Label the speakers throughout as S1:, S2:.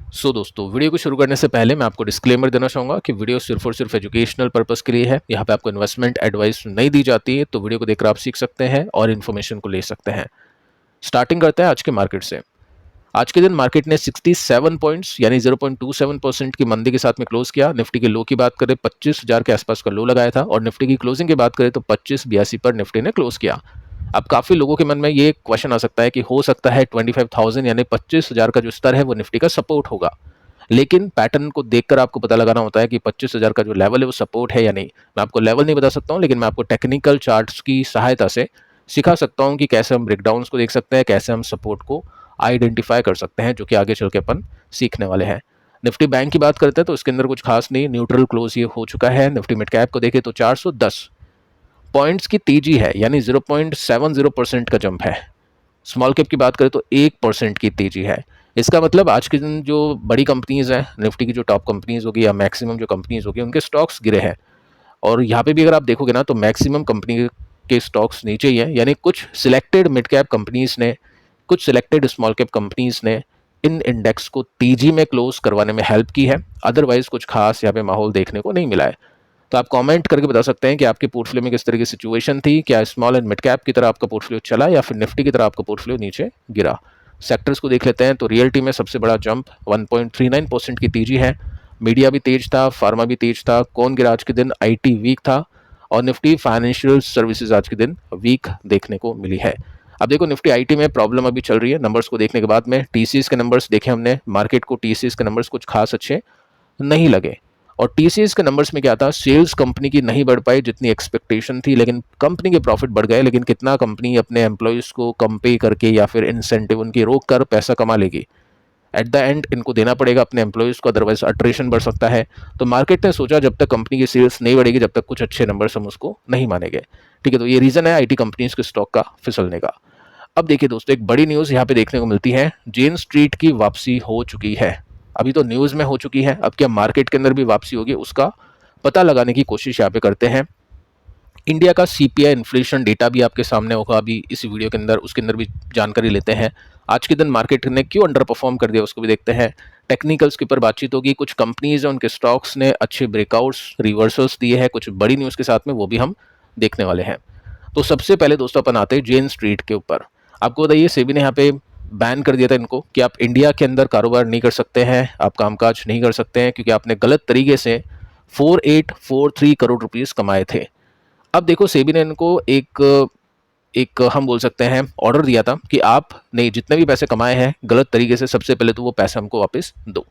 S1: दोस्तों, वीडियो को शुरू करने से पहले मैं आपको डिस्क्लेमर देना चाहूँगा कि वीडियो सिर्फ और सिर्फ एजुकेशनल पर्पस के लिए है। यहाँ पे आपको इन्वेस्टमेंट एडवाइस नहीं दी जाती है, तो वीडियो को देखकर आप सीख सकते हैं और इन्फॉर्मेशन को ले सकते हैं। स्टार्टिंग करते हैं आज के मार्केट से। आज के दिन मार्केट ने 67 पॉइंट्स यानी 0.27% की मंदी के साथ में क्लोज किया। निफ्टी के लो की बात करें 25,000 के आसपास का लो लगाया था और निफ्टी की क्लोजिंग की बात करें तो 2582 पर निफ्टी ने क्लोज किया। अब काफ़ी लोगों के मन में ये क्वेश्चन आ सकता है कि हो सकता है 25,000 यानी 25,000 का जो स्तर है वो निफ्टी का सपोर्ट होगा, लेकिन पैटर्न को देखकर आपको पता लगाना होता है कि 25,000 का जो लेवल है वो सपोर्ट है या नहीं। मैं आपको लेवल नहीं बता सकता हूँ, लेकिन मैं आपको टेक्निकल चार्ट्स की सहायता से सिखा सकता हूँ कि कैसे हम ब्रेकडाउन्स को देख सकते हैं, कैसे हम सपोर्ट को आइडेंटिफाई कर सकते हैं, जो कि आगे चल के अपन सीखने वाले हैं। निफ्टी बैंक की बात करते हैं तो इसके अंदर कुछ खास नहीं, न्यूट्रल क्लोज ये हो चुका है। निफ्टी मिड कैप को देखें तो 410 पॉइंट्स की तेजी है यानी 0.70% का जंप है। स्मॉल कैप की बात करें तो 1% की तेजी है। इसका मतलब आज के दिन जो बड़ी कंपनीज हैं, निफ्टी की जो टॉप कंपनीज होगी या मैक्सिमम जो कंपनीज होगी, उनके स्टॉक्स गिरे हैं। और यहाँ पे भी अगर आप देखोगे ना तो मैक्सिमम कंपनी के स्टॉक्स नीचे ही हैं, यानी कुछ सिलेक्टेड मिड कैप कंपनीज ने, कुछ सिलेक्टेड स्मॉल कैप कंपनीज ने इन इंडेक्स को तेजी में क्लोज करवाने में हेल्प की है। अदरवाइज कुछ खास यहाँ पे माहौल देखने को नहीं मिला है। तो आप कमेंट करके बता सकते हैं कि आपके पोर्टफोलियो में किस तरह की सिचुएशन थी। क्या स्मॉल एंड मिड कैप की तरह आपका पोर्टफोलियो चला या फिर निफ्टी की तरह आपका पोर्टफोलियो नीचे गिरा। सेक्टर्स को देख लेते हैं तो रियल्टी में सबसे बड़ा जंप 1.39% की तेजी है। मीडिया भी तेज था, फार्मा भी तेज था। कौन गिरा आज के दिन? आईटी वीक था और निफ्टी फाइनेंशियल सर्विसेज आज के दिन वीक देखने को मिली है। अब देखो निफ्टी आईटी में प्रॉब्लम अभी चल रही है। नंबर्स को देखने के बाद में टीसीएस के नंबर्स देखे हमने, मार्केट को टीसीएस के नंबर्स कुछ खास अच्छे नहीं लगे। और टीसीएस के नंबर्स में क्या था, सेल्स कंपनी की नहीं बढ़ पाई जितनी एक्सपेक्टेशन थी, लेकिन कंपनी के प्रॉफिट बढ़ गए। लेकिन कितना कंपनी अपने एम्प्लॉयज़ को कम पे करके या फिर इंसेंटिव उनकी रोक कर पैसा कमा लेगी? एट द एंड इनको देना पड़ेगा अपने एम्प्लॉयज़ को, अदरवाइज अट्रेशन बढ़ सकता है। तो मार्केट ने सोचा जब तक कंपनी की सेल्स नहीं बढ़ेगी, जब तक कुछ अच्छे नंबर्स हम उसको नहीं मानेंगे। ठीक है, तो ये रीज़न है आईटी कंपनीज के स्टॉक का फिसलने का। अब देखिए दोस्तों, एक बड़ी न्यूज़ यहाँ पे देखने को मिलती है। जेन स्ट्रीट की वापसी हो चुकी है। अभी तो न्यूज़ में हो चुकी है, अब क्या मार्केट के अंदर भी वापसी होगी, उसका पता लगाने की कोशिश यहाँ पे करते हैं। इंडिया का सीपीआई इन्फ्लेशन डेटा भी आपके सामने होगा अभी इसी वीडियो के अंदर, उसके अंदर भी जानकारी लेते हैं। आज के दिन मार्केट ने क्यों अंडर परफॉर्म कर दिया उसको भी देखते हैं। टेक्निकल्स के ऊपर बातचीत होगी। कुछ कंपनीज हैं उनके स्टॉक्स ने अच्छे ब्रेकआउट्स, रिवर्सल्स दिए हैं कुछ बड़ी न्यूज़ के साथ में, वो भी हम देखने वाले हैं। तो सबसे पहले दोस्तों अपन आते हैं जेन स्ट्रीट के ऊपर। आपको बताइए सेबी ने यहाँ पे बैन कर दिया था इनको कि आप इंडिया के अंदर कारोबार नहीं कर सकते हैं, आप कामकाज नहीं कर सकते हैं, क्योंकि आपने गलत तरीके से 4843 करोड़ रुपीस कमाए थे। अब देखो सेबी ने इनको एक एक हम बोल सकते हैं ऑर्डर दिया था कि आप नहीं, जितने भी पैसे कमाए हैं गलत तरीके से, सबसे पहले तो वो पैसे हमको वापस दो।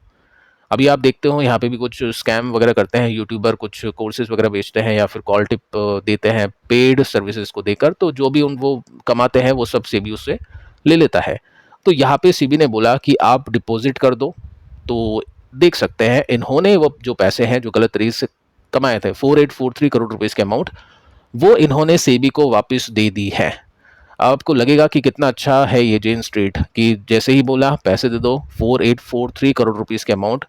S1: अभी आप देखते हो यहाँ पे भी कुछ स्कैम वगैरह करते हैं यूट्यूबर, कुछ कोर्सेज वगैरह बेचते हैं या फिर कॉल टिप देते हैं पेड सर्विसेज को देकर, तो जो भी उन वो कमाते हैं वो सब सेबी उससे ले लेता है। तो यहाँ पे सेबी ने बोला कि आप डिपॉजिट कर दो। तो देख सकते हैं इन्होंने वो जो पैसे हैं जो गलत तरीके से कमाए थे 4843 करोड़ रुपए के अमाउंट, वो इन्होंने सेबी को वापस दे दी है। आपको लगेगा कि कितना अच्छा है ये जेन स्ट्रीट कि जैसे ही बोला पैसे दे दो, 4843 करोड़ रुपीस के अमाउंट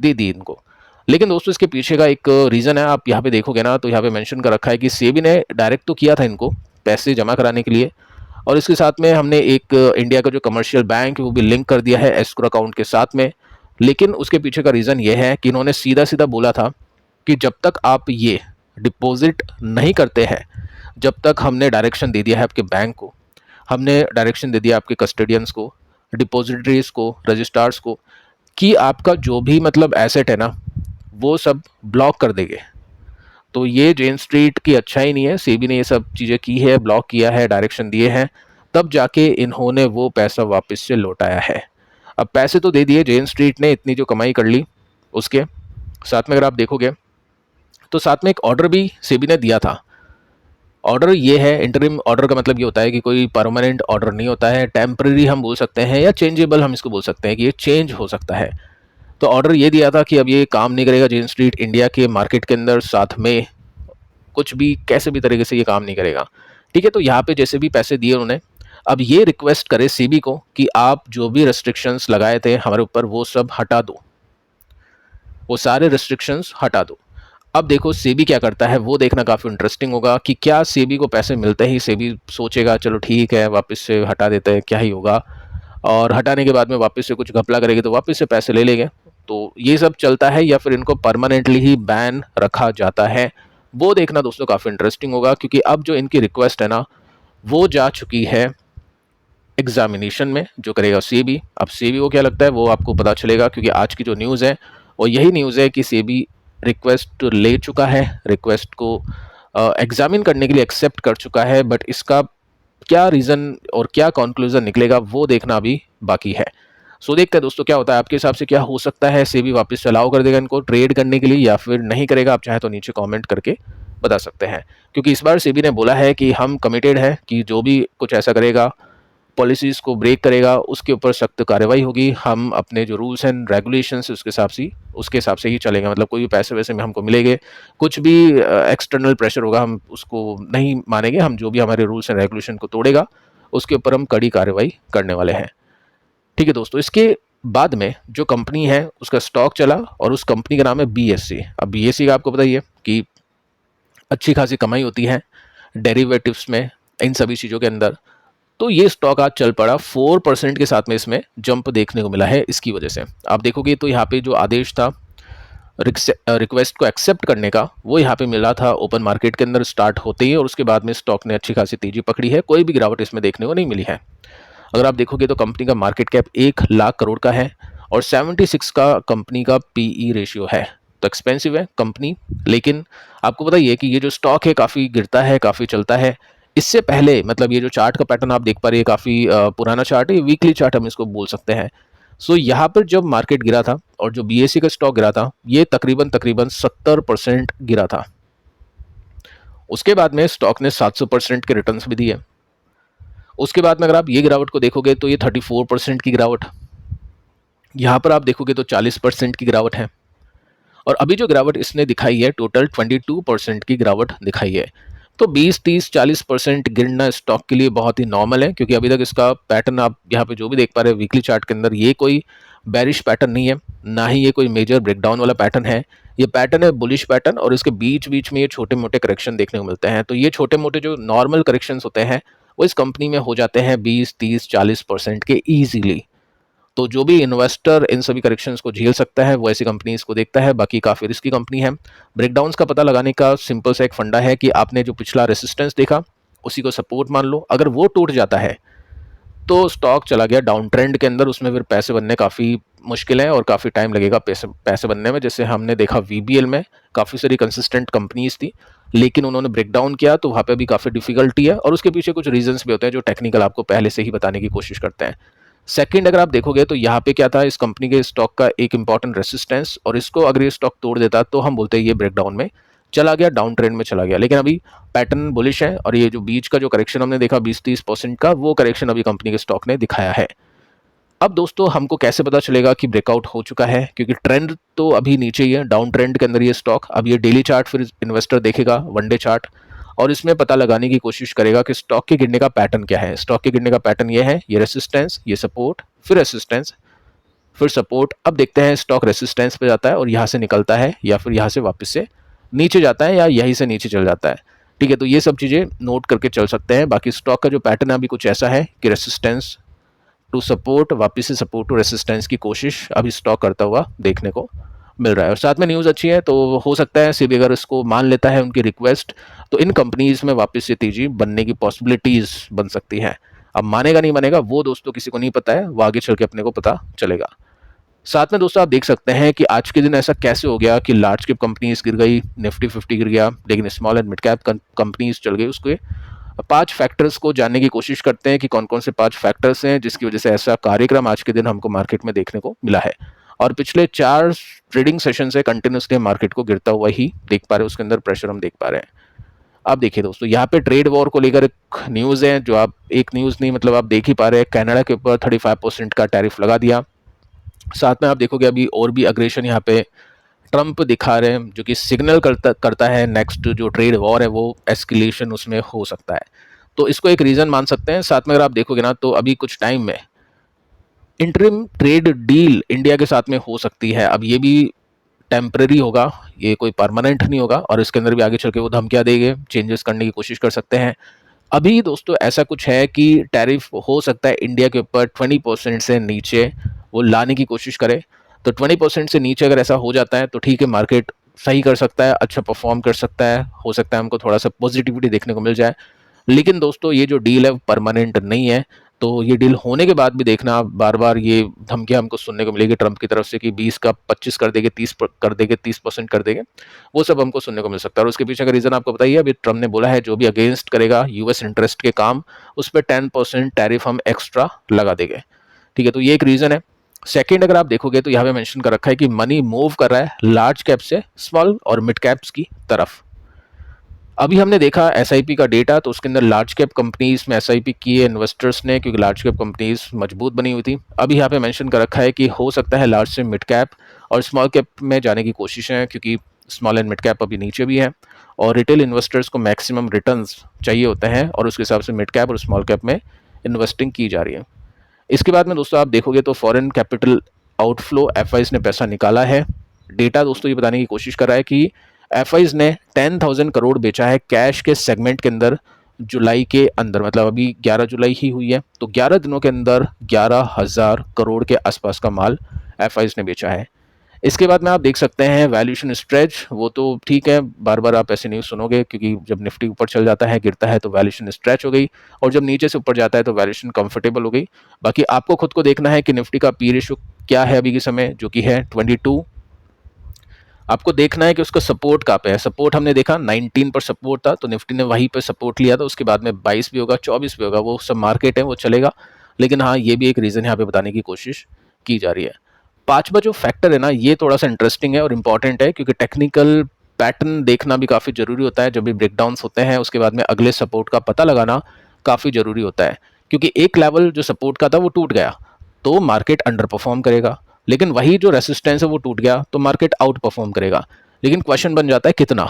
S1: दे दी इनको। लेकिन दोस्तों इसके पीछे का एक रीज़न है, आप यहाँ पे देखोगे ना तो यहाँ पे मेंशन कर रखा है कि सेबी ने डायरेक्ट तो किया था इनको पैसे जमा कराने के लिए, और इसके साथ में हमने एक इंडिया का जो कमर्शियल बैंक है वो भी लिंक कर दिया है एस्क्रो अकाउंट के साथ में। लेकिन उसके पीछे का रीज़न ये है कि इन्होंने सीधा सीधा बोला था कि जब तक आप ये डिपॉजिट नहीं करते हैं, जब तक हमने डायरेक्शन दे दिया है आपके बैंक को, हमने डायरेक्शन दे दिया आपके कस्टडियंस को, डिपॉजिटरीज को, रजिस्ट्रार्स को, कि आपका जो भी मतलब एसेट है ना वो सब ब्लॉक कर देंगे। तो ये जेन स्ट्रीट की अच्छा ही नहीं है। सेबी ने ये सब चीज़ें की है, ब्लॉक किया है, डायरेक्शन दिए हैं, तब जाके इन्होंने वो पैसा वापस से लौटाया है। अब पैसे तो दे दिए, जेन स्ट्रीट ने इतनी जो कमाई कर ली, उसके साथ में अगर आप देखोगे तो साथ में एक ऑर्डर भी सेबी ने दिया था। ऑर्डर ये है, इंटरिम ऑर्डर का मतलब ये होता है कि कोई परमानेंट ऑर्डर नहीं होता है, टेम्पररी हम बोल सकते हैं या चेंजेबल हम इसको बोल सकते हैं कि ये चेंज हो सकता है। तो ऑर्डर ये दिया था कि अब ये काम नहीं करेगा जेन स्ट्रीट इंडिया के मार्केट के अंदर, साथ में कुछ भी कैसे भी तरीके से ये काम नहीं करेगा। ठीक है, तो यहाँ पे जैसे भी पैसे दिए उन्होंने, अब ये रिक्वेस्ट करे सेबी को कि आप जो भी रेस्ट्रिक्शंस लगाए थे हमारे ऊपर वो सब हटा दो, वो सारे रेस्ट्रिक्शंस हटा दो। अब देखो सेबी क्या करता है वो देखना काफ़ी इंटरेस्टिंग होगा कि क्या सेबी को पैसे मिलते ही सेबी सोचेगा चलो ठीक है वापस से हटा देते हैं, क्या ही होगा। और हटाने के बाद में वापस से कुछ घपला करेंगे तो वापस से पैसे ले लेंगे। तो ये सब चलता है या फिर इनको परमानेंटली ही बैन रखा जाता है, वो देखना दोस्तों काफ़ी इंटरेस्टिंग होगा, क्योंकि अब जो इनकी रिक्वेस्ट है ना वो जा चुकी है एग्जामिनेशन में, जो करेगा सेबी। अब सेबी को क्या लगता है वो आपको पता चलेगा, क्योंकि आज की जो न्यूज़ है वो यही न्यूज़ है कि सेबी रिक्वेस्ट ले चुका है, रिक्वेस्ट को एग्जामिन करने के लिए एक्सेप्ट कर चुका है। बट इसका क्या रीज़न और क्या कंक्लूजन निकलेगा वो देखना अभी बाकी है। सो देखते हैं दोस्तों क्या होता है। आपके हिसाब से क्या हो सकता है, सेबी वापस अलाउ कर देगा इनको ट्रेड करने के लिए या फिर नहीं करेगा? आप चाहे तो नीचे कमेंट करके बता सकते हैं, क्योंकि इस बार सेबी ने बोला है कि हम कमिटेड है कि जो भी कुछ ऐसा करेगा, पॉलिसीज़ को ब्रेक करेगा, उसके ऊपर सख्त कार्रवाई होगी। हम अपने जो रूल्स एंड रेगुलेशंस उसके हिसाब से ही चलेंगे। मतलब कोई भी पैसे वैसे में हमको मिलेंगे, कुछ भी एक्सटर्नल प्रेशर होगा हम उसको नहीं मानेंगे। हम जो भी हमारे रूल्स एंड रेगुलेशन को तोड़ेगा उसके ऊपर हम कड़ी कार्रवाई करने वाले हैं। ठीक है दोस्तों, इसके बाद में जो कंपनी है उसका स्टॉक चला और उस कंपनी का नाम है बीएससी। अब बीएससी का आपको पता ही है कि अच्छी खासी कमाई होती है डेरिवेटिव्स में, इन सभी चीज़ों के अंदर। तो ये स्टॉक आज चल पड़ा 4% के साथ में, इसमें जंप देखने को मिला है। इसकी वजह से आप देखोगे तो यहाँ पे जो आदेश था रिक्वेस्ट को एक्सेप्ट करने का, वो यहाँ पे मिला था ओपन मार्केट के अंदर स्टार्ट होते ही, और उसके बाद में स्टॉक ने अच्छी खासी तेजी पकड़ी है। कोई भी गिरावट इसमें देखने को नहीं मिली है। अगर आप देखोगे तो कंपनी का मार्केट कैप 1 लाख करोड़ का है और 76 का कंपनी का पीई रेशियो है। तो एक्सपेंसिव है कंपनी, लेकिन आपको पता ही है कि ये जो स्टॉक है काफ़ी गिरता है, काफ़ी चलता है। इससे पहले मतलब ये जो चार्ट का पैटर्न आप देख पा रहे हैं, काफ़ी पुराना चार्ट है, वीकली चार्ट हम इसको बोल सकते हैं। सो यहाँ पर जब मार्केट गिरा था और जो बीएससी का स्टॉक गिरा था, ये तकरीबन तकरीबन 70% गिरा था। उसके बाद में स्टॉक ने 700% के रिटर्न्स भी दिए। उसके बाद में अगर आप ये गिरावट को देखोगे तो ये 34% की गिरावट, यहाँ पर आप देखोगे तो 40% की गिरावट है, और अभी जो गिरावट इसने दिखाई है टोटल 22% की गिरावट दिखाई है। तो 20, 30, 40% गिरना स्टॉक के लिए बहुत ही नॉर्मल है, क्योंकि अभी तक इसका पैटर्न आप यहाँ पे जो भी देख पा रहे हैं वीकली चार्ट के अंदर, ये कोई बेरिश पैटर्न नहीं है, ना ही ये कोई मेजर ब्रेकडाउन वाला पैटर्न है। ये पैटर्न है बुलिश पैटर्न, और इसके बीच बीच में ये छोटे मोटे करेक्शन देखने को मिलते हैं। तो ये छोटे मोटे जो नॉर्मल करेक्शंस होते हैं वो इस कंपनी में हो जाते हैं 20, 30, 40% के ईजिली। तो जो भी इन्वेस्टर इन सभी करेक्शंस को झेल सकता है वो ऐसी कंपनीज को देखता है। बाकी काफ़ी रिस्की कंपनी है। ब्रेकडाउन्स का पता लगाने का सिंपल सा एक फंडा है कि आपने जो पिछला रेसिस्टेंस देखा उसी को सपोर्ट मान लो। अगर वो टूट जाता है तो स्टॉक चला गया डाउन ट्रेंड के अंदर, उसमें फिर पैसे बनने काफ़ी मुश्किल है और काफ़ी टाइम लगेगा पैसे बनने में। जैसे हमने देखा वीबीएल में काफ़ी सारी कंसिस्टेंट कंपनीज थी, लेकिन उन्होंने ब्रेकडाउन किया तो वहाँ पे भी काफ़ी डिफिकल्टी है, और उसके पीछे कुछ रीजंस भी होते हैं जो टेक्निकल आपको पहले से ही बताने की कोशिश करते हैं। सेकंड, अगर आप देखोगे तो यहाँ पे क्या था, इस कंपनी के स्टॉक का एक इंपॉर्टेंट रेसिस्टेंस, और इसको अगर ये स्टॉक तोड़ देता तो हम बोलते हैं ये ब्रेकडाउन में चला गया, डाउन ट्रेंड में चला गया। लेकिन अभी पैटर्न बुलिश है, और ये जो बीच का जो करेक्शन हमने देखा 20-30% का, वो करेक्शन अभी कंपनी के स्टॉक ने दिखाया है। अब दोस्तों हमको कैसे पता चलेगा कि ब्रेकआउट हो चुका है, क्योंकि ट्रेंड तो अभी नीचे ही है, डाउन ट्रेंड के अंदर ये स्टॉक। अब ये डेली चार्ट फिर इन्वेस्टर देखेगा, वनडे चार्ट, और इसमें पता लगाने की कोशिश करेगा कि स्टॉक के गिरने का पैटर्न क्या है। स्टॉक के गिरने का पैटर्न ये है, ये रेसिस्टेंस, ये सपोर्ट, फिर रेसिस्टेंस, फिर सपोर्ट। अब देखते हैं स्टॉक रेसिस्टेंस पे जाता है और यहाँ से निकलता है, या फिर यहाँ से वापस से नीचे जाता है, या यहीं से नीचे चल जाता है। ठीक है, तो ये सब चीज़ें नोट करके चल सकते हैं। बाकी स्टॉक का जो पैटर्न है अभी कुछ ऐसा है कि रेसिस्टेंस टू सपोर्ट, वापस से सपोर्ट टू रेसिस्टेंस की कोशिश अभी स्टॉक करता हुआ देखने को मिल रहा है। और साथ में न्यूज़ अच्छी है, तो हो सकता है सेबी अगर इसको मान लेता है उनकी रिक्वेस्ट, तो इन कंपनीज में वापस से तेजी बनने की पॉसिबिलिटीज़ बन सकती हैं। अब मानेगा नहीं मानेगा वो दोस्तों किसी को नहीं पता है, वो आगे चल के अपने को पता चलेगा। साथ में दोस्तों आप देख सकते हैं कि आज के दिन ऐसा कैसे हो गया कि लार्ज कैप कंपनीज गिर गई, निफ्टी 50 गिर गया, लेकिन small and mid cap companies चल गई। उसके 5 फैक्टर्स को जानने की कोशिश करते हैं कि कौन कौन से 5 फैक्टर्स हैं जिसकी वजह से ऐसा कार्यक्रम आज के दिन हमको मार्केट में देखने को मिला है। और पिछले 4 ट्रेडिंग सेशन से कंटिन्यूसली मार्केट को गिरता हुआ ही देख पा रहे हैं, उसके अंदर प्रेशर हम देख पा रहे हैं। अब देखिए दोस्तों, यहाँ पे ट्रेड वॉर को लेकर एक न्यूज़ है, जो आप एक न्यूज़ नहीं मतलब आप देख ही पा रहे हैं, कनाडा के ऊपर 35% का टैरिफ लगा दिया। साथ में आप देखोगे अभी और भी अग्रेशन यहाँ पे ट्रंप दिखा रहे हैं, जो कि सिग्नल करता है नेक्स्ट जो ट्रेड वॉर है वो एस्केलेशन उसमें हो सकता है। तो इसको एक रीज़न मान सकते हैं। साथ में अगर आप देखोगे ना तो अभी कुछ टाइम में इंटरिम ट्रेड डील इंडिया के साथ में हो सकती है। अब ये भी टेम्परेरी होगा, ये कोई परमानेंट नहीं होगा, और इसके अंदर भी आगे चल के वो धमकियाँ देंगे, चेंजेस करने की कोशिश कर सकते हैं। अभी दोस्तों ऐसा कुछ है कि टैरिफ हो सकता है इंडिया के ऊपर 20% से नीचे वो लाने की कोशिश करे। तो 20% से नीचे अगर ऐसा हो जाता है तो ठीक है, मार्केट सही कर सकता है, अच्छा परफॉर्म कर सकता है, हो सकता है हमको थोड़ा सा पॉजिटिविटी देखने को मिल जाए। लेकिन दोस्तों ये जो डील है परमानेंट नहीं है। तो ये डील होने के बाद भी देखना बार बार ये धमकियां हमको सुनने को मिलेगी ट्रंप की तरफ से कि 20 का 25 कर देंगे, 30% कर देंगे। वो सब हमको सुनने को मिल सकता है। और उसके पीछे का रीजन आपको बताइए, अभी ट्रंप ने बोला है जो भी अगेंस्ट करेगा यूएस इंटरेस्ट के काम, उस पर 10% टैरिफ हम एक्स्ट्रा लगा देंगे। ठीक है, तो ये एक रीजन है। सेकंड, अगर आप देखोगे तो यहाँ पे मेंशन कर रखा है कि मनी मूव कर रहा है लार्ज कैप से स्मॉल और मिड कैप्स की तरफ। अभी हमने देखा एसआईपी का डेटा, तो उसके अंदर लार्ज कैप कंपनीज में एसआईपी किए इन्वेस्टर्स ने, क्योंकि लार्ज कैप कंपनीज मजबूत बनी हुई थी। अभी यहाँ पे मेंशन कर रखा है कि हो सकता है लार्ज से मिड कैप और स्मॉल कैप में जाने की कोशिश है, क्योंकि स्मॉल एंड मिड कैप अभी नीचे भी है और रिटेल इन्वेस्टर्स को मैक्सिमम रिटर्न्स चाहिए होते हैं, और उसके हिसाब से मिड कैप और स्मॉल कैप में इन्वेस्टिंग की जा रही है। इसके बाद में दोस्तों आप देखोगे तो फॉरेन कैपिटल आउटफ्लो, एफआईज ने पैसा निकाला है। डेटा दोस्तों ये बताने की कोशिश कर रहा है कि एफआईज ने 10,000 करोड़ बेचा है कैश के सेगमेंट के अंदर जुलाई के अंदर, मतलब अभी 11 जुलाई ही हुई है, तो 11 दिनों के अंदर 11,000 करोड़ के आसपास का माल एफआईज ने बेचा है। इसके बाद में आप देख सकते हैं वैल्यूएशन स्ट्रेच, वो तो ठीक है, बार बार आप ऐसे न्यूज़ सुनोगे, क्योंकि जब निफ्टी ऊपर चल जाता है गिरता है तो वैल्यूएशन स्ट्रेच हो गई, और जब नीचे से ऊपर जाता है तो वैल्यूएशन कंफर्टेबल हो गई। बाकी आपको खुद को देखना है कि निफ्टी का पी रेशियो क्या है अभी के समय, जो कि है 22। आपको देखना है कि उसका सपोर्ट कहाँ पे है। सपोर्ट हमने देखा 19 पर सपोर्ट था, तो निफ्टी ने वहीं पे सपोर्ट लिया था। उसके बाद में 22 भी होगा, 24 भी होगा, वो सब मार्केट है, वो चलेगा। लेकिन हाँ, ये भी एक रीज़न यहाँ पे बताने की कोशिश की जा रही है। पांचवा जो फैक्टर है ना, ये थोड़ा सा इंटरेस्टिंग है और इंपॉर्टेंट है, क्योंकि टेक्निकल पैटर्न देखना भी काफ़ी जरूरी होता है। जब भी ब्रेकडाउन्स होते हैं उसके बाद में अगले सपोर्ट का पता लगाना काफ़ी जरूरी होता है, क्योंकि एक लेवल जो सपोर्ट का था वो टूट गया तो मार्केट अंडर परफॉर्म करेगा, लेकिन वही जो रेसिस्टेंस है वो टूट गया तो मार्केट आउट परफॉर्म करेगा। लेकिन क्वेश्चन बन जाता है कितना।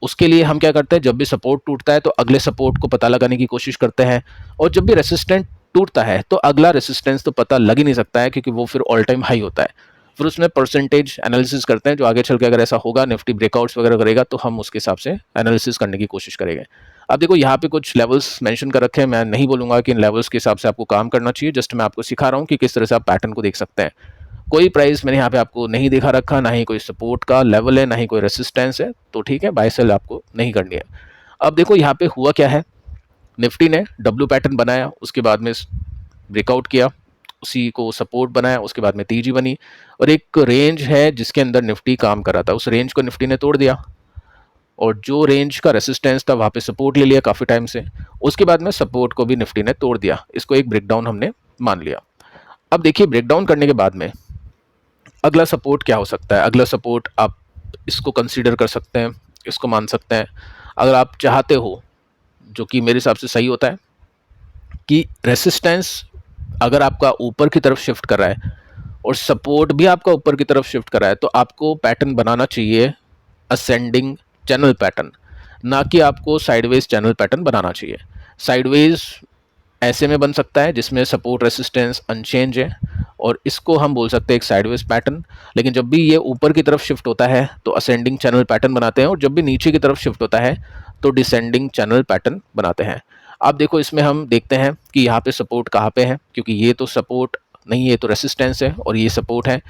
S1: उसके लिए हम क्या करते हैं, जब भी सपोर्ट टूटता है तो अगले सपोर्ट को पता लगाने की कोशिश करते हैं, और जब भी रेसिस्टेंट टूटता है तो अगला रेसिस्टेंस तो पता लग ही नहीं सकता है, क्योंकि वो फिर ऑल टाइम हाई होता है। फिर उसमें परसेंटेज एनालिसिस करते हैं, जो आगे चल के अगर ऐसा होगा निफ्टी ब्रेकआउट्स वगैरह करेगा तो हम उसके हिसाब से एनालिसिस करने की कोशिश करेंगे। अब देखो यहाँ पे कुछ लेवल्स मेंशन कर रखे हैं, मैं नहीं बोलूंगा कि इन लेवल्स के हिसाब से आपको काम करना चाहिए, जस्ट मैं आपको सिखा रहा हूँ कि किस तरह से आप पैटर्न को देख सकते हैं। कोई प्राइस मैंने यहाँ पे आपको नहीं दिखा रखा, ना ही कोई सपोर्ट का लेवल है, ना ही कोई रेसिस्टेंस है, तो ठीक है, बाय सेल आपको नहीं करनी है। अब देखो यहाँ पे हुआ क्या है, निफ्टी ने डब्ल्यू पैटर्न बनाया, उसके बाद में ब्रेकआउट किया, उसी को सपोर्ट बनाया, उसके बाद में तीजी बनी, और एक रेंज है जिसके अंदर निफ्टी काम कर रहा था, उस रेंज को निफ्टी ने तोड़ दिया, और जो रेंज का रेसिस्टेंस था वहाँ पे सपोर्ट ले लिया काफ़ी टाइम से, उसके बाद में सपोर्ट को भी निफ्टी ने तोड़ दिया। इसको एक ब्रेकडाउन हमने मान लिया। अब देखिए ब्रेकडाउन करने के बाद में अगला सपोर्ट क्या हो सकता है। अगला सपोर्ट आप इसको कंसीडर कर सकते हैं, इसको मान सकते हैं, अगर आप चाहते हो, जो कि मेरे हिसाब से सही होता है, कि रेसिस्टेंस अगर आपका ऊपर की तरफ शिफ्ट कर रहा है और सपोर्ट भी आपका ऊपर की तरफ शिफ्ट कर रहा है, तो आपको पैटर्न बनाना चाहिए असेंडिंग चैनल पैटर्न, ना कि आपको साइडवेज चैनल पैटर्न बनाना चाहिए। साइडवेज ऐसे में बन सकता है जिसमें सपोर्ट रेसिस्टेंस अनचेंज है, और इसको हम बोल सकते हैं एक साइडवेज पैटर्न। लेकिन जब भी ये ऊपर की तरफ शिफ्ट होता है तो असेंडिंग चैनल पैटर्न बनाते हैं, और जब भी नीचे की तरफ शिफ्ट होता है तो डिसेंडिंग चैनल पैटर्न बनाते हैं। अब देखो इसमें हम देखते हैं कि यहाँ पे सपोर्ट कहाँ पे है, क्योंकि ये तो सपोर्ट नहीं है, ये तो रेसिस्टेंस है, और ये सपोर्ट है।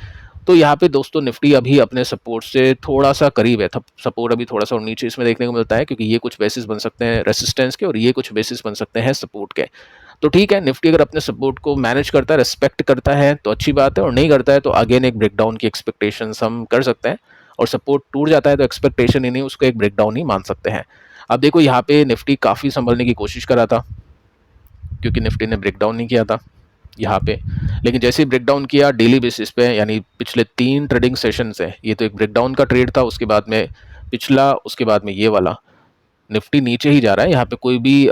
S1: तो यहाँ पे दोस्तों निफ्टी अभी अपने सपोर्ट से थोड़ा सा करीब है, सपोर्ट अभी थोड़ा सा और नीचे इसमें देखने को मिलता है, क्योंकि ये कुछ बेसिस बन सकते हैं रेसिस्टेंस के और ये कुछ बेसिस बन सकते हैं सपोर्ट के। तो ठीक है, निफ्टी अगर अपने सपोर्ट को मैनेज करता है, रिस्पेक्ट करता है तो अच्छी बात है, और नहीं करता है तो अगेन एक ब्रेकडाउन की एक्सपेक्टेशन हम कर सकते हैं, और सपोर्ट टूट जाता है तो एक्सपेक्टेशन ही नहीं, उसको एक ब्रेकडाउन ही मान सकते हैं। अब देखो यहाँ पे निफ्टी काफ़ी संभलने की कोशिश कर रहा था, क्योंकि निफ्टी ने ब्रेकडाउन नहीं किया था यहाँ पे, लेकिन जैसे ही ब्रेकडाउन किया डेली बेसिस पे, यानी पिछले 3 ट्रेडिंग सेशन से, ये तो एक ब्रेकडाउन का ट्रेड था, उसके बाद में पिछला, उसके बाद में ये वाला, निफ्टी नीचे ही जा रहा है, यहाँ पे कोई भी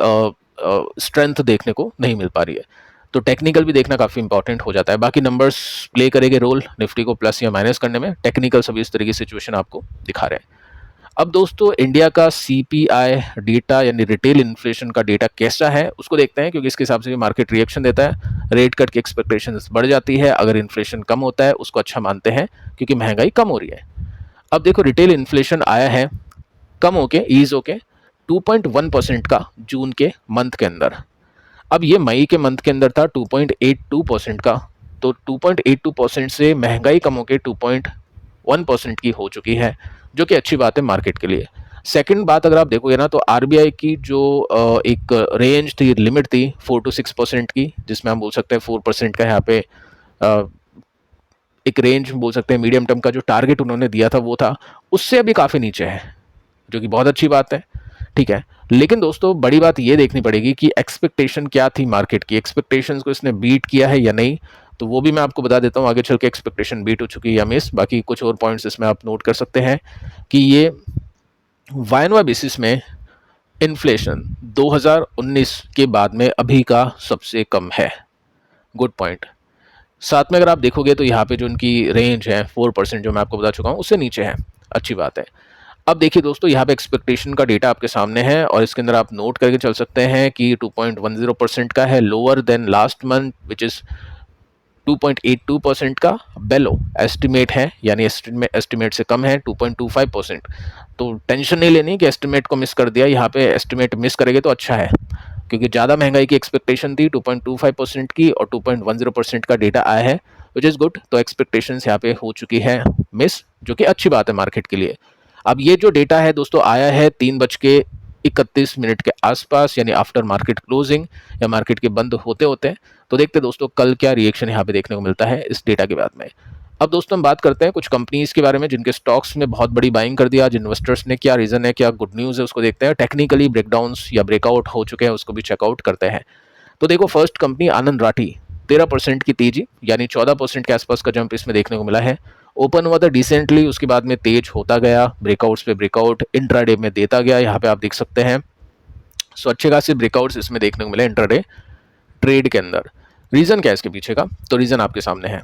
S1: स्ट्रेंथ देखने को नहीं मिल पा रही है। तो टेक्निकल भी देखना काफ़ी इंपॉर्टेंट हो जाता है। बाकी नंबर्स प्ले करेंगे रोल निफ्टी को प्लस या माइनस करने में, टेक्निकल सभी इस तरह की सिचुएशन आपको दिखा रहे हैं। अब दोस्तों इंडिया का सीपीआई डेटा यानी रिटेल इन्फ्लेशन का डेटा कैसा है उसको देखते हैं, क्योंकि इसके हिसाब से भी मार्केट रिएक्शन देता है। रेट कट की एक्सपेक्टेशंस बढ़ जाती है, अगर इन्फ्लेशन कम होता है उसको अच्छा मानते हैं, क्योंकि महंगाई कम हो रही है। अब देखो रिटेल इन्फ्लेशन आया है कम होके, ईज होके 2.1% का जून के मंथ के अंदर। अब ये मई के मंथ के अंदर था 2.82% का, तो 2.82% से महंगाई कम होकर 2.1% की हो चुकी है, जो कि अच्छी बात है मार्केट के लिए। सेकंड बात अगर आप देखोगे ना, तो आरबीआई की जो एक रेंज थी, लिमिट थी 4 to 6% की, जिसमें हम बोल सकते हैं 4% का यहाँ पे एक रेंज बोल सकते हैं, मीडियम टर्म का जो टारगेट उन्होंने दिया था वो था, उससे अभी काफ़ी नीचे है, जो कि बहुत अच्छी बात है। ठीक है, लेकिन दोस्तों बड़ी बात ये देखनी पड़ेगी कि एक्सपेक्टेशन क्या थी मार्केट की, एक्सपेक्टेशंस को इसने बीट किया है या नहीं। तो वो भी मैं आपको बता देता हूँ आगे चल के, एक्सपेक्टेशन बीट हो चुकी है या मिस। बाकी कुछ और पॉइंट्स इसमें आप नोट कर सकते हैं कि ये वायनवा बेसिस में इन्फ्लेशन 2019 के बाद में अभी का सबसे कम है। Good point. साथ में अगर आप देखोगे तो यहाँ पे जो उनकी रेंज है 4% जो मैं आपको बता चुका हूँ, उससे नीचे है, अच्छी बात है। अब देखिए दोस्तों, यहाँ पे एक्सपेक्टेशन का डेटा आपके सामने है और इसके अंदर आप नोट करके चल सकते हैं कि 2.10% का है, lower than last month which is 2.82% का, बेलो एस्टिमेट है, यानी एस्टिमेट से कम है 2.25%। तो टेंशन नहीं लेनी कि एस्टिमेट को मिस कर दिया, यहाँ पे एस्टिमेट मिस करेंगे तो अच्छा है, क्योंकि ज़्यादा महंगाई की एक्सपेक्टेशन थी 2.25% की और 2.10% का डेटा आया है, विच इज़ गुड। तो एक्सपेक्टेशंस यहाँ पे हो चुकी है मिस, जो कि अच्छी बात है मार्केट के लिए। अब ये जो डेटा है दोस्तों आया है 3:31 के आसपास, यानी आफ्टर मार्केट क्लोजिंग या मार्केट के बंद होते होते। तो देखते दोस्तों कल क्या रिएक्शन यहाँ पे देखने को मिलता है इस डेटा के बाद में। अब दोस्तों हम बात करते हैं कुछ कंपनीज के बारे में जिनके स्टॉक्स में बहुत बड़ी बाइंग कर दिया आज इन्वेस्टर्स ने। क्या रीजन है, क्या गुड न्यूज़ है, उसको देखते हैं। टेक्निकली ब्रेकडाउन्स या ब्रेकआउट हो चुके हैं, उसको भी चेकआउट करते हैं। तो देखो, फर्स्ट कंपनी आनंद राठी, 13% की तेजी, यानी 14% के आसपास का जंप इसमें देखने को मिला है। ओपन हुआ था डिसेंटली, उसके बाद में तेज होता गया, ब्रेकआउट्स पे ब्रेकआउट इंट्राडे में देता गया, यहाँ पे आप देख सकते हैं। सो अच्छे खासे ब्रेकआउट्स इसमें देखने को मिले इंट्राडे ट्रेड के अंदर। रीजन क्या है इसके पीछे का, तो रीजन आपके सामने है।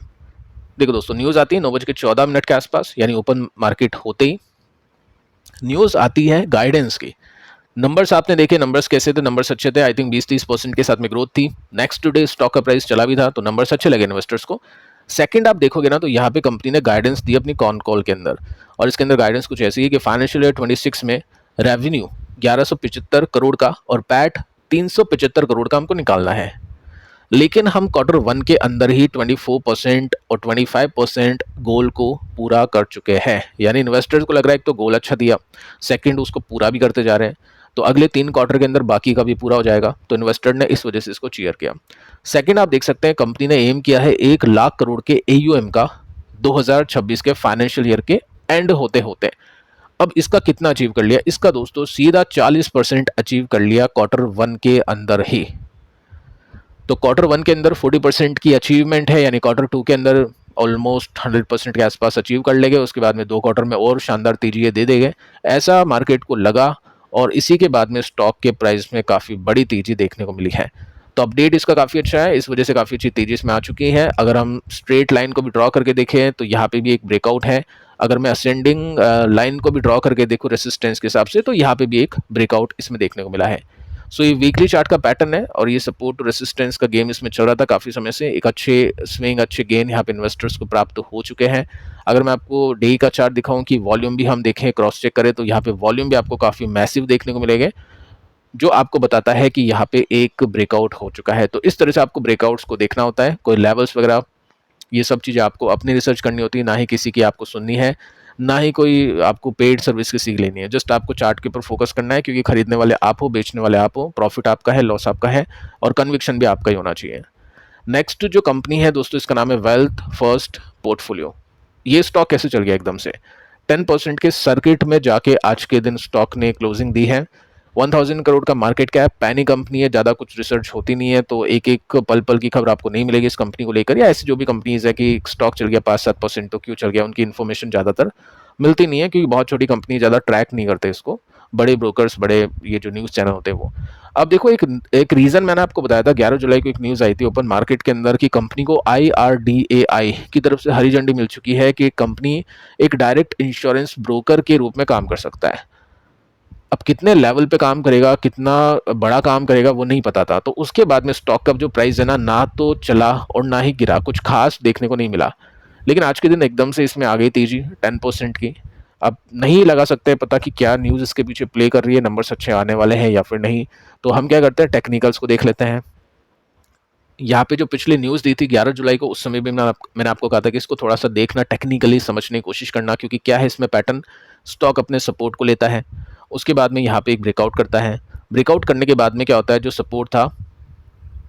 S1: देखो दोस्तों, न्यूज़ आती है 9:14 के आसपास, यानी ओपन मार्केट होते ही न्यूज़ आती है गाइडेंस की। नंबर्स आपने देखे, नंबर्स कैसे थे, नंबर्स अच्छे थे। आई थिंक 20-30% के साथ में ग्रोथ थी। नेक्स्ट डे स्टॉक का प्राइस चला भी था, तो नंबर्स अच्छे लगे इन्वेस्टर्स को। सेकंड आप देखोगे ना, तो यहाँ पे कंपनी ने गाइडेंस दी अपनी कॉन कॉल के अंदर, और इसके अंदर गाइडेंस कुछ ऐसी है कि फाइनेंशियल ईयर 26 में रेवेन्यू 1175 करोड़ का और पैट 375 करोड़ का हमको निकालना है। लेकिन हम क्वार्टर 1 के अंदर ही 24% और 25% गोल को पूरा कर चुके हैं। यानी इन्वेस्टर्स को लग रहा है एक तो गोल अच्छा दिया, सेकंड उसको पूरा भी करते जा रहे हैं, तो अगले 3 क्वार्टर के अंदर बाकी का भी पूरा हो जाएगा। तो इन्वेस्टर ने इस वजह से इसको चीयर किया। सेकंड आप देख सकते हैं कंपनी ने एम किया है 1 लाख करोड़ के AUM का 2026 के फाइनेंशियल ईयर के एंड होते होते। अब इसका कितना अचीव कर लिया, इसका दोस्तों सीधा 40% अचीव कर लिया क्वार्टर 1 के अंदर ही। तो क्वार्टर 1 के अंदर 40% की अचीवमेंट है, यानी क्वार्टर 2 के अंदर ऑलमोस्ट 100% के आसपास अचीव कर लेंगे। उसके बाद में 2 क्वार्टर में और शानदार तेजी दे देंगे, ऐसा मार्केट को लगा, और इसी के बाद में स्टॉक के प्राइस में काफ़ी बड़ी तेजी देखने को मिली है। तो अपडेट इसका काफ़ी अच्छा है, इस वजह से काफ़ी अच्छी तेजी इसमें आ चुकी है। अगर हम स्ट्रेट लाइन को भी ड्रॉ करके देखें तो यहाँ पे भी एक ब्रेकआउट है। अगर मैं असेंडिंग लाइन को भी ड्रॉ करके देखूँ रेसिस्टेंस के हिसाब से, तो यहाँ पे भी एक ब्रेकआउट इसमें देखने को मिला है। सो ये वीकली चार्ट का पैटर्न है, और ये सपोर्ट रेसिस्टेंस का गेम इसमें चल रहा था काफ़ी समय से। एक अच्छे स्विंग, अच्छे गेन यहाँ पे इन्वेस्टर्स को प्राप्त हो चुके हैं। अगर मैं आपको डे का चार्ट दिखाऊं कि वॉल्यूम भी हम देखें, क्रॉस चेक करें, तो यहाँ पे वॉल्यूम भी आपको काफ़ी मैसिव देखने को मिलेंगे, जो आपको बताता है कि यहाँ पे एक ब्रेकआउट हो चुका है। तो इस तरह से आपको ब्रेकआउट्स को देखना होता है, कोई लेवल्स वगैरह ये सब चीज़ें आपको अपनी रिसर्च करनी होती है, ना ही किसी की आपको सुननी है, ना ही कोई आपको पेड सर्विस की सीख लेनी है। जस्ट आपको चार्ट के ऊपर फोकस करना है, क्योंकि खरीदने वाले आप हो, बेचने वाले आप हो, प्रॉफिट आपका है, लॉस आपका है, और कन्विक्शन भी आपका ही होना चाहिए। नेक्स्ट जो कंपनी है दोस्तों, इसका नाम है वेल्थ फर्स्ट पोर्टफोलियो। ये स्टॉक कैसे चल गया एकदम से 10% के सर्किट में जाके आज के दिन स्टॉक ने क्लोजिंग दी है। 1000 करोड़ का मार्केट कैप, पैनी कंपनी है, ज़्यादा कुछ रिसर्च होती नहीं है, तो एक एक पल पल की खबर आपको नहीं मिलेगी इस कंपनी को लेकर। या ऐसी जो भी कंपनीज है कि स्टॉक चल गया 5-7%, तो क्यों चल गया, उनकी इन्फॉर्मेशन ज़्यादातर मिलती नहीं है, क्योंकि बहुत छोटी कंपनी ज़्यादा ट्रैक नहीं करते इसको, बड़े ब्रोकर्स, बड़े ये जो न्यूज़ चैनल होते हैं वो। अब देखो, एक रीज़न मैंने आपको बताया था, 11 जुलाई को एक न्यूज़ आई थी ओपन मार्केट के अंदर कि कंपनी को IRDAI की तरफ से हरी झंडी मिल चुकी है कि कंपनी एक डायरेक्ट इंश्योरेंस ब्रोकर के रूप में काम कर सकता है। अब कितने लेवल पे काम करेगा, कितना बड़ा काम करेगा, वो नहीं पता था। तो उसके बाद में स्टॉक का जो प्राइस है ना तो चला और ना ही गिरा, कुछ खास देखने को नहीं मिला। लेकिन आज के दिन एकदम से इसमें आ गई तेजी 10% की। अब नहीं लगा सकते पता कि क्या न्यूज़ इसके पीछे प्ले कर रही है, नंबर्स अच्छे आने वाले हैं या फिर नहीं। तो हम क्या करते हैं, टेक्निकल्स को देख लेते हैं। यहाँ पे जो पिछली न्यूज़ दी थी 11 जुलाई को, उस समय भी मैंने आपको कहा था कि इसको थोड़ा सा देखना, टेक्निकली समझने की कोशिश करना, क्योंकि क्या है इसमें पैटर्न, स्टॉक अपने सपोर्ट को लेता है, उसके बाद में यहाँ पे एक ब्रेकआउट करता है, ब्रेकआउट करने के बाद में क्या होता है, जो सपोर्ट था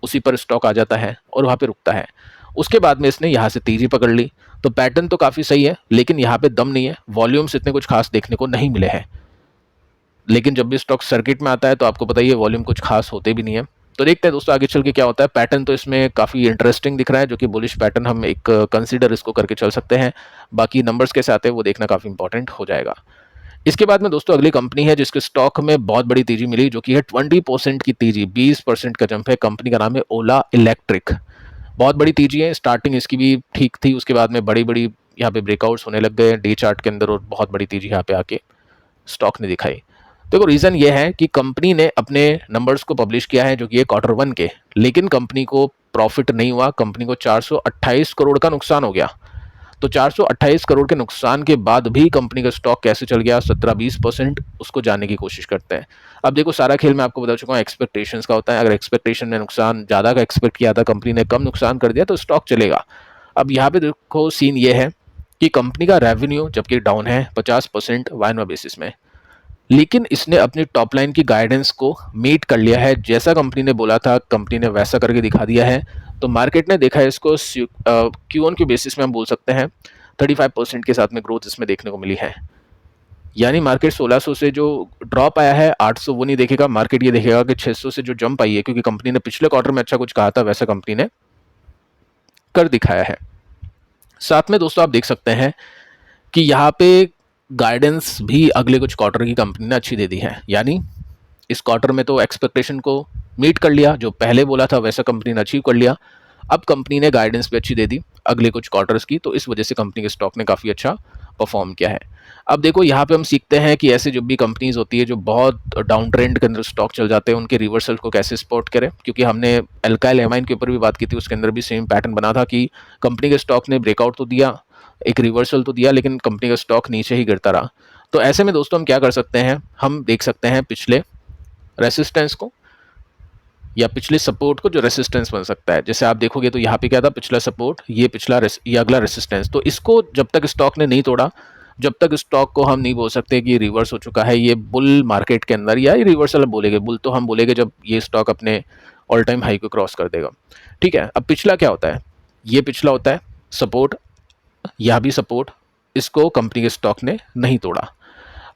S1: उसी पर स्टॉक आ जाता है और वहाँ पे रुकता है। उसके बाद में इसने यहाँ से तेजी पकड़ ली। तो पैटर्न तो काफ़ी सही है, लेकिन यहाँ पे दम नहीं है, वॉल्यूम्स इतने कुछ खास देखने को नहीं मिले हैं। लेकिन जब भी स्टॉक सर्किट में आता है तो आपको पता ही है वॉल्यूम कुछ खास होते भी नहीं है। तो देखते हैं दोस्तों आगे चल के क्या होता है। पैटर्न तो इसमें काफ़ी इंटरेस्टिंग दिख रहा है, जो कि बुलिश पैटर्न हम एक कंसीडर इसको करके चल सकते हैं। बाकी नंबर्स कैसे आते हैं वो देखना काफ़ी इंपॉर्टेंट हो जाएगा। इसके बाद में दोस्तों अगली कंपनी है जिसके स्टॉक में बहुत बड़ी तेजी मिली, जो कि है 20% की तेजी, 20% का जंप है। कंपनी का नाम है ओला इलेक्ट्रिक। बहुत बड़ी तेजी है, स्टार्टिंग इसकी भी ठीक थी, उसके बाद में बड़ी बड़ी यहाँ पे ब्रेकआउट्स होने लग गए डे चार्ट के अंदर और बहुत बड़ी तेजी यहाँ पे आके स्टॉक ने दिखाई। देखो रीज़न ये है कि कंपनी ने अपने नंबर्स को पब्लिश किया है जो कि ये Q1 के, लेकिन कंपनी को प्रॉफिट नहीं हुआ, कंपनी को 428 करोड़ का नुकसान हो गया। तो 428 करोड़ के नुकसान के बाद भी कंपनी का स्टॉक कैसे चल गया 17-20%, उसको जानने की कोशिश करते हैं। अब देखो सारा खेल मैं आपको बता चुका हूँ एक्सपेक्टेशंस का होता है। अगर एक्सपेक्टेशन में नुकसान ज़्यादा का एक्सपेक्ट किया था, कंपनी ने कम नुकसान कर दिया तो स्टॉक चलेगा। अब यहाँ पे देखो सीन ये है कि कंपनी का रेवेन्यू जबकि डाउन है 50% वाई बेसिस में, लेकिन इसने अपनी टॉप लाइन की गाइडेंस को मीट कर लिया है। जैसा कंपनी ने बोला था कंपनी ने वैसा करके दिखा दिया है। तो मार्केट ने देखा है इसको Q1 के बेसिस में हम बोल सकते हैं 35% के साथ में ग्रोथ इसमें देखने को मिली है। यानी मार्केट 1600 से जो ड्रॉप आया है 800 वो नहीं देखेगा, मार्केट ये देखेगा कि 600 से जो जंप आई है, क्योंकि कंपनी ने पिछले क्वार्टर में अच्छा कुछ कहा था वैसा कंपनी ने कर दिखाया है। साथ में दोस्तों आप देख सकते हैं कि यहाँ पे गाइडेंस भी अगले कुछ क्वार्टर की कंपनी ने अच्छी दे दी है। यानी इस क्वार्टर में तो एक्सपेक्टेशन को मीट कर लिया, जो पहले बोला था वैसा कंपनी ने अचीव कर लिया। अब कंपनी ने गाइडेंस भी अच्छी दे दी अगले कुछ क्वार्टर्स की, तो इस वजह से कंपनी के स्टॉक ने काफ़ी अच्छा परफॉर्म किया है। अब देखो यहाँ पे हम सीखते हैं कि ऐसे जो भी कंपनीज होती है जो बहुत डाउन ट्रेंड के अंदर स्टॉक चल जाते हैं, उनके रिवर्सल को कैसे स्पॉट करें। क्योंकि हमने एल्काइल एमाइन के ऊपर भी बात की थी, उसके अंदर भी सेम पैटर्न बना था कि कंपनी के स्टॉक ने ब्रेकआउट तो दिया, एक रिवर्सल तो दिया, लेकिन कंपनी का स्टॉक नीचे ही गिरता रहा। तो ऐसे में दोस्तों हम क्या कर सकते हैं, हम देख सकते हैं पिछले रेसिस्टेंस को या पिछले सपोर्ट को, जो रेसिस्टेंस बन सकता है। जैसे आप देखोगे तो यहाँ पे क्या था, पिछला सपोर्ट, ये ये अगला रेसिस्टेंस। तो इसको जब तक स्टॉक ने नहीं तोड़ा, जब तक स्टॉक को हम नहीं बोल सकते कि रिवर्स हो चुका है, ये बुल मार्केट के अंदर, या ये रिवर्सल बोलेंगे, बुल तो हम बोलेंगे जब ये स्टॉक अपने ऑल टाइम हाई को क्रॉस कर देगा। ठीक है, अब पिछला क्या होता है, ये पिछला होता है सपोर्ट, यह भी सपोर्ट, इसको कंपनी के स्टॉक ने नहीं तोड़ा।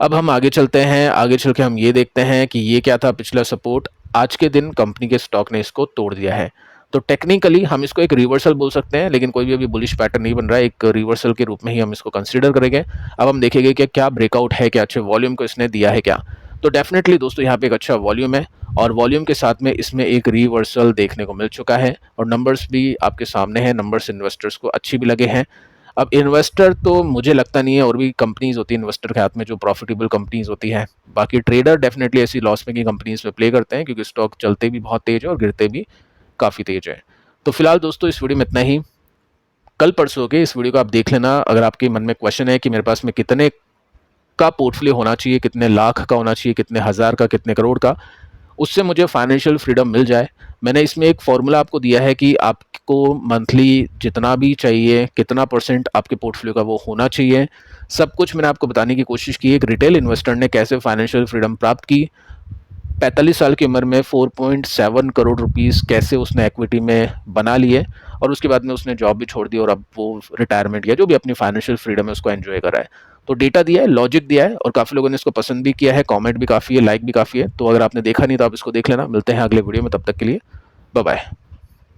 S1: अब हम आगे चलते हैं, आगे चल के हम ये देखते हैं कि ये क्या था पिछला सपोर्ट, आज के दिन कंपनी के स्टॉक ने इसको तोड़ दिया है। तो टेक्निकली हम इसको एक रिवर्सल बोल सकते हैं, लेकिन कोई भी अभी बुलिश पैटर्न नहीं बन रहा है, एक रिवर्सल के रूप में ही हम इसको कंसीडर करेंगे। अब हम देखेंगे कि क्या ब्रेकआउट है, क्या अच्छे वॉल्यूम को इसने दिया है क्या। तो डेफिनेटली दोस्तों यहाँ पे एक अच्छा वॉल्यूम है, और वॉल्यूम के साथ में इसमें एक रिवर्सल देखने को मिल चुका है, और नंबर्स भी आपके सामने हैं, नंबर्स इन्वेस्टर्स को अच्छी भी लगे हैं। अब इन्वेस्टर तो मुझे लगता नहीं है, और भी कंपनीज होती है इन्वेस्टर के हाथ में जो प्रॉफिटेबल कंपनीज होती हैं। बाकी ट्रेडर डेफिनेटली ऐसी लॉस मेकिंग कंपनीज में प्ले करते हैं, क्योंकि स्टॉक चलते भी बहुत तेज है और गिरते भी काफ़ी तेज है। तो फिलहाल दोस्तों इस वीडियो में इतना ही। कल परसों के इस वीडियो को आप देख लेना। अगर आपके मन में क्वेश्चन है कि मेरे पास में कितने का पोर्टफोलियो होना चाहिए, कितने लाख का होना चाहिए, कितने हज़ार का, कितने करोड़ का, उससे मुझे फाइनेंशियल फ्रीडम मिल जाए, मैंने इसमें एक फॉर्मूला आपको दिया है कि आपको मंथली जितना भी चाहिए, कितना परसेंट आपके पोर्टफोलियो का वो होना चाहिए, सब कुछ मैंने आपको बताने की कोशिश की। एक रिटेल इन्वेस्टर ने कैसे फाइनेंशियल फ्रीडम प्राप्त की, 45 साल की उम्र में 4.7 करोड़ रुपीस कैसे उसने इक्विटी में बना लिए, और उसके बाद में उसने जॉब भी छोड़ दी और अब वो रिटायरमेंट या जो भी अपनी फाइनेंशियल फ्रीडम है उसको एंजॉय कर रहा है। तो डेटा दिया है, लॉजिक दिया है, और काफ़ी लोगों ने इसको पसंद भी किया है, कमेंट भी काफ़ी है, लाइक भी काफ़ी है। तो अगर आपने देखा नहीं तो आप इसको देख लेना। मिलते हैं अगले वीडियो में, तब तक के लिए बाय बाय।